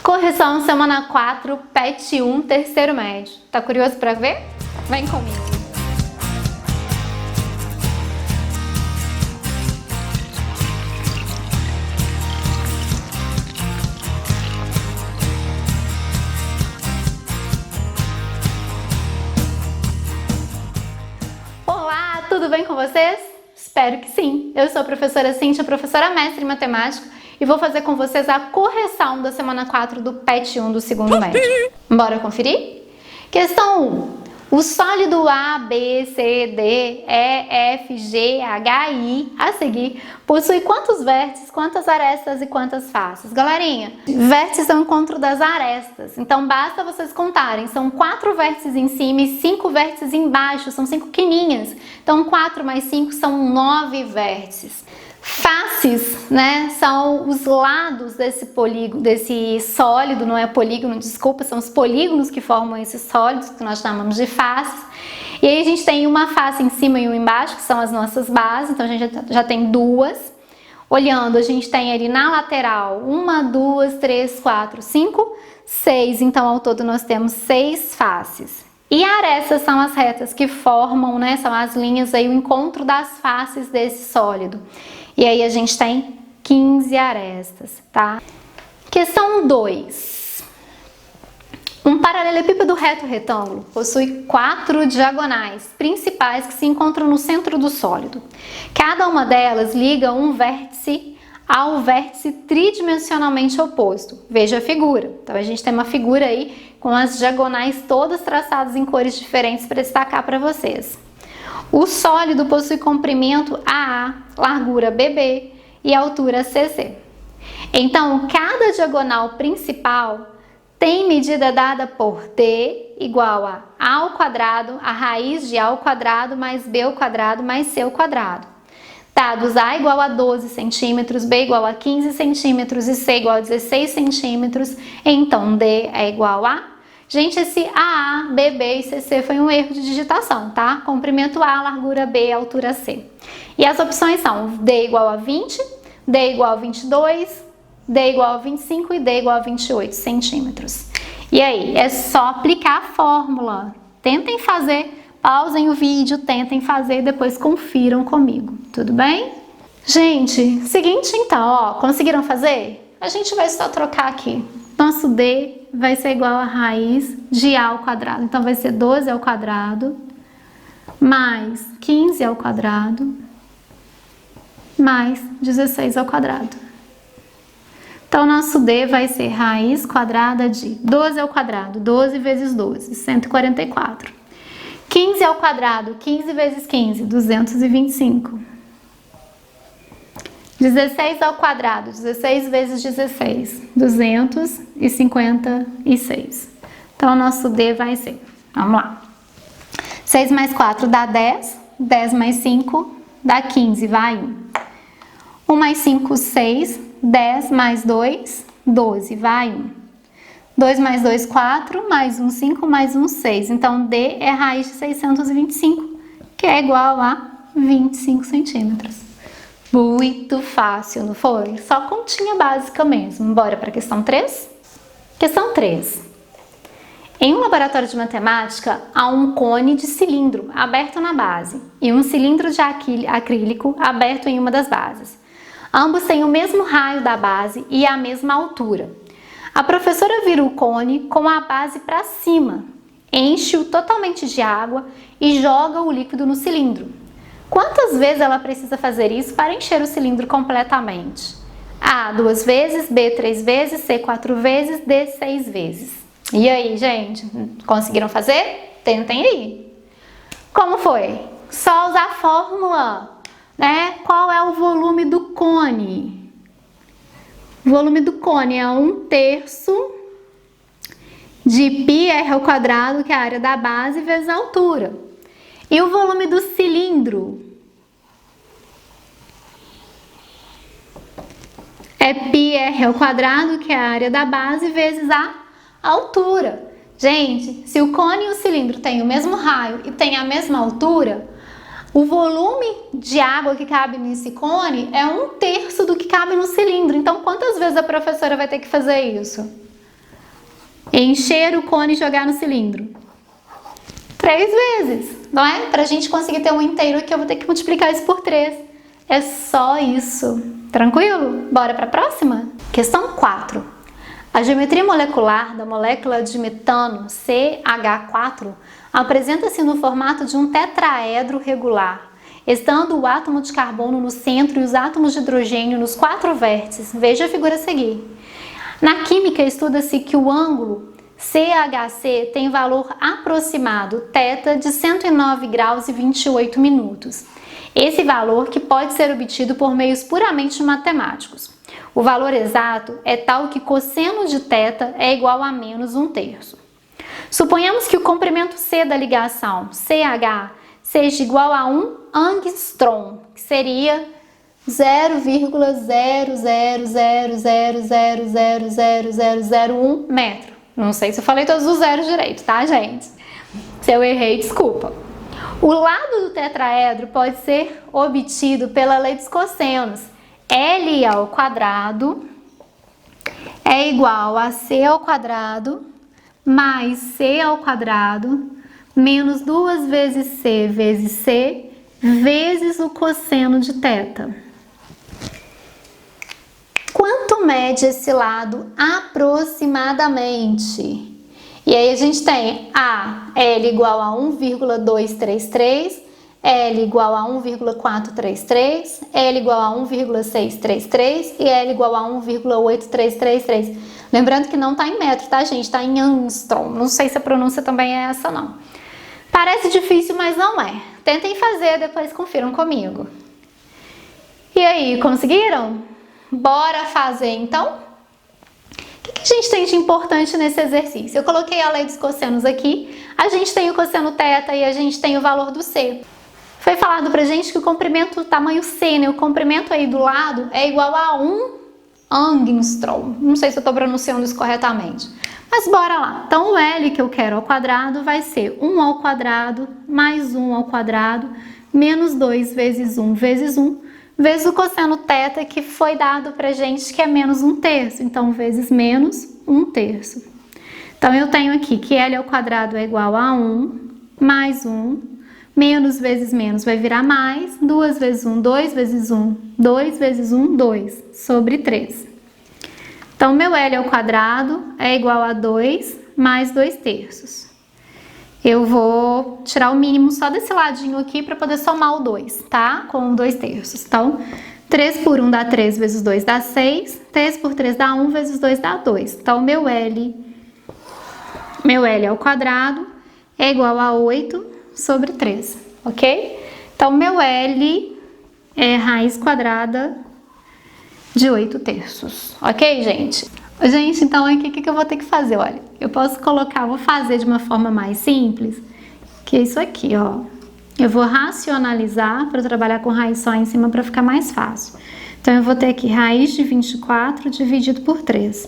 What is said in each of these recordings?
Correção semana 4, PET 1, terceiro médio. Tá curioso para ver? Vem comigo. Olá, tudo bem com vocês? Espero que sim. Eu sou a professora Cíntia, professora mestre em matemática, e vou fazer com vocês a correção da semana 4 do PET 1 do segundo médio. Bora conferir? Questão 1. O sólido A, B, C, D, E, F, G, H, I, a seguir, possui quantos vértices, quantas arestas e quantas faces? Galerinha, vértices é o encontro das arestas, então basta vocês contarem. São 4 vértices em cima e 5 vértices embaixo, são 5 quininhas. Então 4 mais 5 são 9 vértices. Faces, né, são os lados desse polígono, desse sólido, não é polígono, desculpa, são os polígonos que formam esses sólidos, que nós chamamos de faces. E aí a gente tem uma face em cima e uma embaixo, que são as nossas bases, então a gente já tem duas. Olhando, a gente tem ali na lateral 1, 2, 3, 4, 5, 6, então ao todo nós temos 6 faces. E arestas são as retas que formam, né, são as linhas aí, o encontro das faces desse sólido. E aí a gente tem 15 arestas, tá? Questão 2. Um paralelepípedo reto retângulo possui 4 diagonais principais que se encontram no centro do sólido. Cada uma delas liga um vértice ao vértice tridimensionalmente oposto. Veja a figura. Então a gente tem uma figura aí com as diagonais todas traçadas em cores diferentes para destacar para vocês. O sólido possui comprimento AA, largura BB e altura CC. Então, cada diagonal principal tem medida dada por D igual a ao quadrado, a raiz de A ao quadrado mais B ao quadrado mais C ao quadrado. Dados A igual a 12 centímetros, B igual a 15 centímetros e C igual a 16 centímetros, então D é igual a... Gente, esse AA, BB e CC foi um erro de digitação, tá? Comprimento A, largura B, altura C. E as opções são D igual a 20, D igual a 22, D igual a 25 e D igual a 28 centímetros. E aí, é só aplicar a fórmula. Tentem fazer, pausem o vídeo, tentem fazer e depois confiram comigo, tudo bem? Gente, seguinte então, ó, conseguiram fazer? A gente vai só trocar aqui. Nosso D vai ser igual a raiz de A ao quadrado. Então, vai ser 12 ao quadrado, mais 15 ao quadrado, mais 16 ao quadrado. Então, nosso D vai ser raiz quadrada de 12 ao quadrado, 12 vezes 12, 144. 15 ao quadrado, 15 vezes 15, 225. 16 ao quadrado, 16 vezes 16, 256. Então, o nosso D vai ser, vamos lá, 6 mais 4 dá 10, 10 mais 5 dá 15, vai 1. 1 mais 5, 6, 10 mais 2, 12, vai 1. 2 mais 2, 4, mais 1, 5, mais 1, 6. Então, D é raiz de 625, que é igual a 25 centímetros. Muito fácil, não foi? Só continha básica mesmo. Bora para a questão 3? Questão 3. Em um laboratório de matemática, há um cone de cilindro aberto na base e um cilindro de acrílico aberto em uma das bases. Ambos têm o mesmo raio da base e a mesma altura. A professora vira o cone com a base para cima, enche-o totalmente de água e joga o líquido no cilindro. Quantas vezes ela precisa fazer isso para encher o cilindro completamente? A, 2 vezes, B, 3 vezes, C, 4 vezes, D, 6 vezes. E aí, gente? Conseguiram fazer? Tentem aí. Como foi? Só usar a fórmula, né? Qual é o volume do cone? O volume do cone é 1/3 de πr ao quadrado, que é a área da base, vezes a altura. E o volume do cilindro é πr ao quadrado, que é a área da base, vezes a altura. Gente, se o cone e o cilindro têm o mesmo raio e têm a mesma altura, o volume de água que cabe nesse cone é 1/3 do que cabe no cilindro. Então, quantas vezes a professora vai ter que fazer isso? Encher o cone e jogar no cilindro. 3 vezes, não é? Para a gente conseguir ter um inteiro aqui, eu vou ter que multiplicar isso por 3. É só isso. Tranquilo? Bora para a próxima? Questão 4. A geometria molecular da molécula de metano CH4 apresenta-se no formato de um tetraedro regular, estando o átomo de carbono no centro e os átomos de hidrogênio nos 4 vértices. Veja a figura a seguir. Na química, estuda-se que o ângulo CHC tem valor aproximado θ de 109 graus e 28 minutos. Esse valor que pode ser obtido por meios puramente matemáticos. O valor exato é tal que cosseno de θ é igual a menos 1/3. Suponhamos que o comprimento C da ligação CH seja igual a 1 angstrom, que seria 0,00000000001 metro. Não sei se eu falei todos os zeros direito, tá, gente? Se eu errei, desculpa. O lado do tetraedro pode ser obtido pela lei dos cossenos. L ao quadrado é igual a C ao quadrado mais C ao quadrado menos 2 vezes C vezes o cosseno de θ. Quanto mede esse lado aproximadamente? E aí a gente tem L igual a 1,233, L igual a 1,433, L igual a 1,633 e L igual a 1,8333. Lembrando que não está em metro, tá, gente? Está em angstrom. Não sei se a pronúncia também é essa, não. Parece difícil, mas não é. Tentem fazer, depois confiram comigo. E aí, conseguiram? Bora fazer, então? O que a gente tem de importante nesse exercício? Eu coloquei a lei dos cossenos aqui. A gente tem o cosseno θ e a gente tem o valor do C. Foi falado pra gente que o comprimento, o tamanho C, né? O comprimento aí do lado é igual a 1 angstrom. Não sei se eu estou pronunciando isso corretamente. Mas bora lá. Então, o L que eu quero ao quadrado vai ser 1 ao quadrado mais 1 ao quadrado menos 2 vezes 1 vezes 1 vezes o cosseno θ que foi dado pra gente, que é menos 1/3. Então, vezes menos 1/3. Então, eu tenho aqui que L ao quadrado é igual a 1 mais 1, menos vezes menos vai virar mais, 2 vezes 1, 2 vezes 1, 2 vezes 1, 2, sobre 3. Então, meu L ao quadrado é igual a 2 mais 2/3. Eu vou tirar o mínimo só desse ladinho aqui para poder somar o 2, tá? Com 2/3. Então, 3 por 1 dá 3 vezes 2 dá 6. 3 por 3 dá 1 vezes 2 dá 2. Então, meu L ao quadrado é igual a 8 sobre 3, ok? Então, meu L é raiz quadrada de 8/3, ok, gente? Gente, então aqui o que eu vou ter que fazer? Olha, eu posso colocar, vou fazer de uma forma mais simples, que é isso aqui, ó. Eu vou racionalizar para trabalhar com raiz só em cima para ficar mais fácil. Então, eu vou ter aqui raiz de 24 dividido por 3.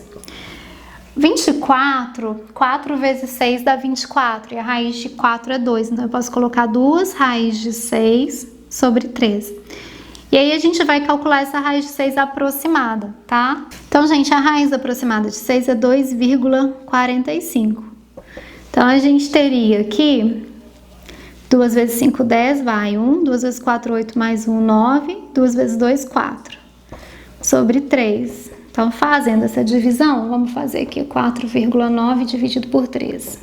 24, 4 vezes 6 dá 24, e a raiz de 4 é 2. Então, eu posso colocar 2 raízes de 6 sobre 3. E aí, a gente vai calcular essa raiz de 6 aproximada, tá? Então, gente, a raiz aproximada de 6 é 2,45. Então, a gente teria aqui 2 vezes 5, 10, vai 1. 2 vezes 4, 8, mais 1, 9. 2 vezes 2, 4. Sobre 3. Então, fazendo essa divisão, vamos fazer aqui 4,9 dividido por 3.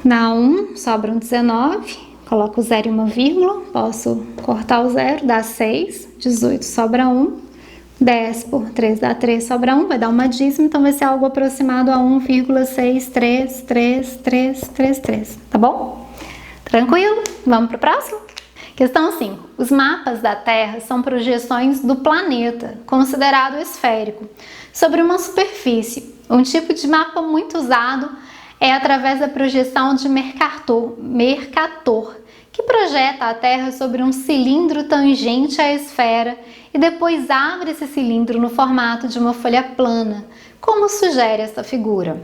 Dá 1, sobram 19. Coloco o 0 e uma vírgula, posso cortar o 0, dá 6, 18 sobra 1, 10 por 3 dá 3, sobra 1, vai dar uma dízima, então vai ser algo aproximado a 1,6333333, tá bom? Tranquilo? Vamos para o próximo? Questão 5. Os mapas da Terra são projeções do planeta, considerado esférico, sobre uma superfície. Um tipo de mapa muito usado é através da projeção de Mercator, que projeta a Terra sobre um cilindro tangente à esfera e depois abre esse cilindro no formato de uma folha plana, como sugere essa figura.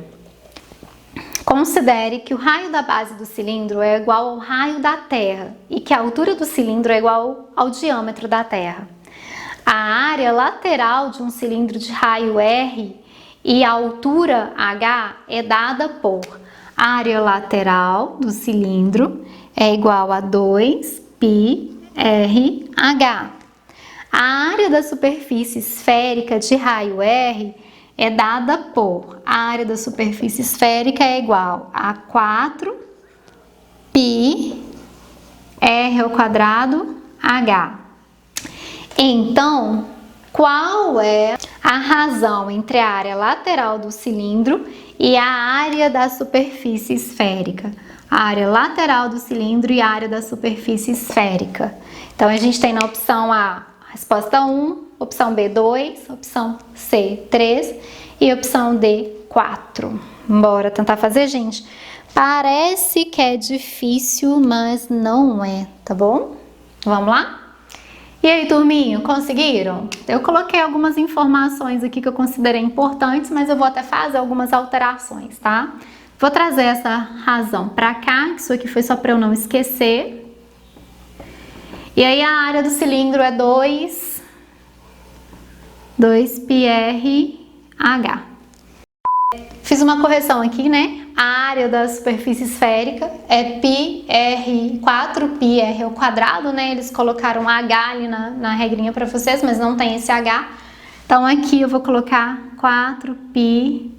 Considere que o raio da base do cilindro é igual ao raio da Terra e que a altura do cilindro é igual ao diâmetro da Terra. A área lateral de um cilindro de raio R e a altura H é dada por área lateral do cilindro é igual a 2πrh. A área da superfície esférica de raio R é dada por a área da superfície esférica é igual a 4πr² H. Então, qual é a razão entre a área lateral do cilindro e a área da superfície esférica? A área lateral do cilindro e a área da superfície esférica. Então, a gente tem na opção A, resposta 1, opção B, 2, opção C, 3 e opção D, 4. Bora tentar fazer, gente? Parece que é difícil, mas não é, tá bom? Vamos lá? E aí, turminho, conseguiram? Eu coloquei algumas informações aqui que eu considerei importantes, mas eu vou até fazer algumas alterações, tá? Vou trazer essa razão pra cá, que isso aqui foi só para eu não esquecer. E aí a área do cilindro é 2πrh. Fiz uma correção aqui, né? A área da superfície esférica é 4πr², né? Eles colocaram H ali na regrinha para vocês, mas não tem esse H. Então aqui eu vou colocar 4πr².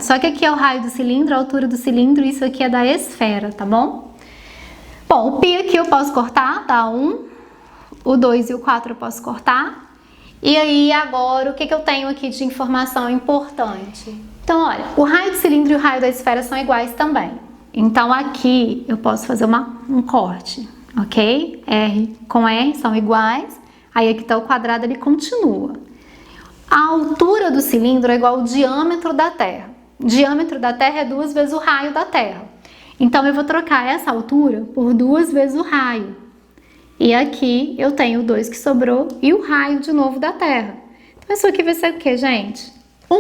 Só que aqui é o raio do cilindro, a altura do cilindro, isso aqui é da esfera, tá bom? Bom, o π aqui eu posso cortar, dá 1. O 2 e o 4 eu posso cortar. E aí, agora, o que eu tenho aqui de informação importante? Então, olha, o raio do cilindro e o raio da esfera são iguais também. Então, aqui eu posso fazer um corte, ok? R com R são iguais. Aí, aqui está o quadrado, ele continua. A altura do cilindro é igual ao diâmetro da Terra. O diâmetro da Terra é 2 vezes o raio da Terra. Então, eu vou trocar essa altura por 2 vezes o raio. E aqui eu tenho o 2 que sobrou e o raio de novo da Terra. Então isso aqui vai ser o que, gente? 1.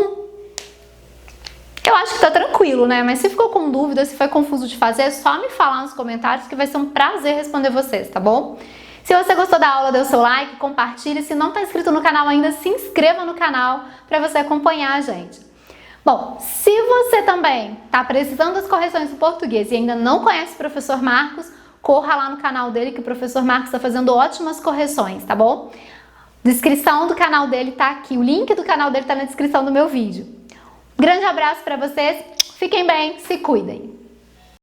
Eu acho que tá tranquilo, né? Mas se ficou com dúvida, se foi confuso de fazer, é só me falar nos comentários que vai ser um prazer responder vocês, tá bom? Se você gostou da aula, dê o seu like, compartilhe. Se não tá inscrito no canal ainda, se inscreva no canal para você acompanhar a gente. Bom, se você também tá precisando das correções do português e ainda não conhece o professor Marcos, corra lá no canal dele que o professor Marcos está fazendo ótimas correções, tá bom? Descrição do canal dele tá aqui, o link do canal dele tá na descrição do meu vídeo. Grande abraço para vocês, fiquem bem, se cuidem!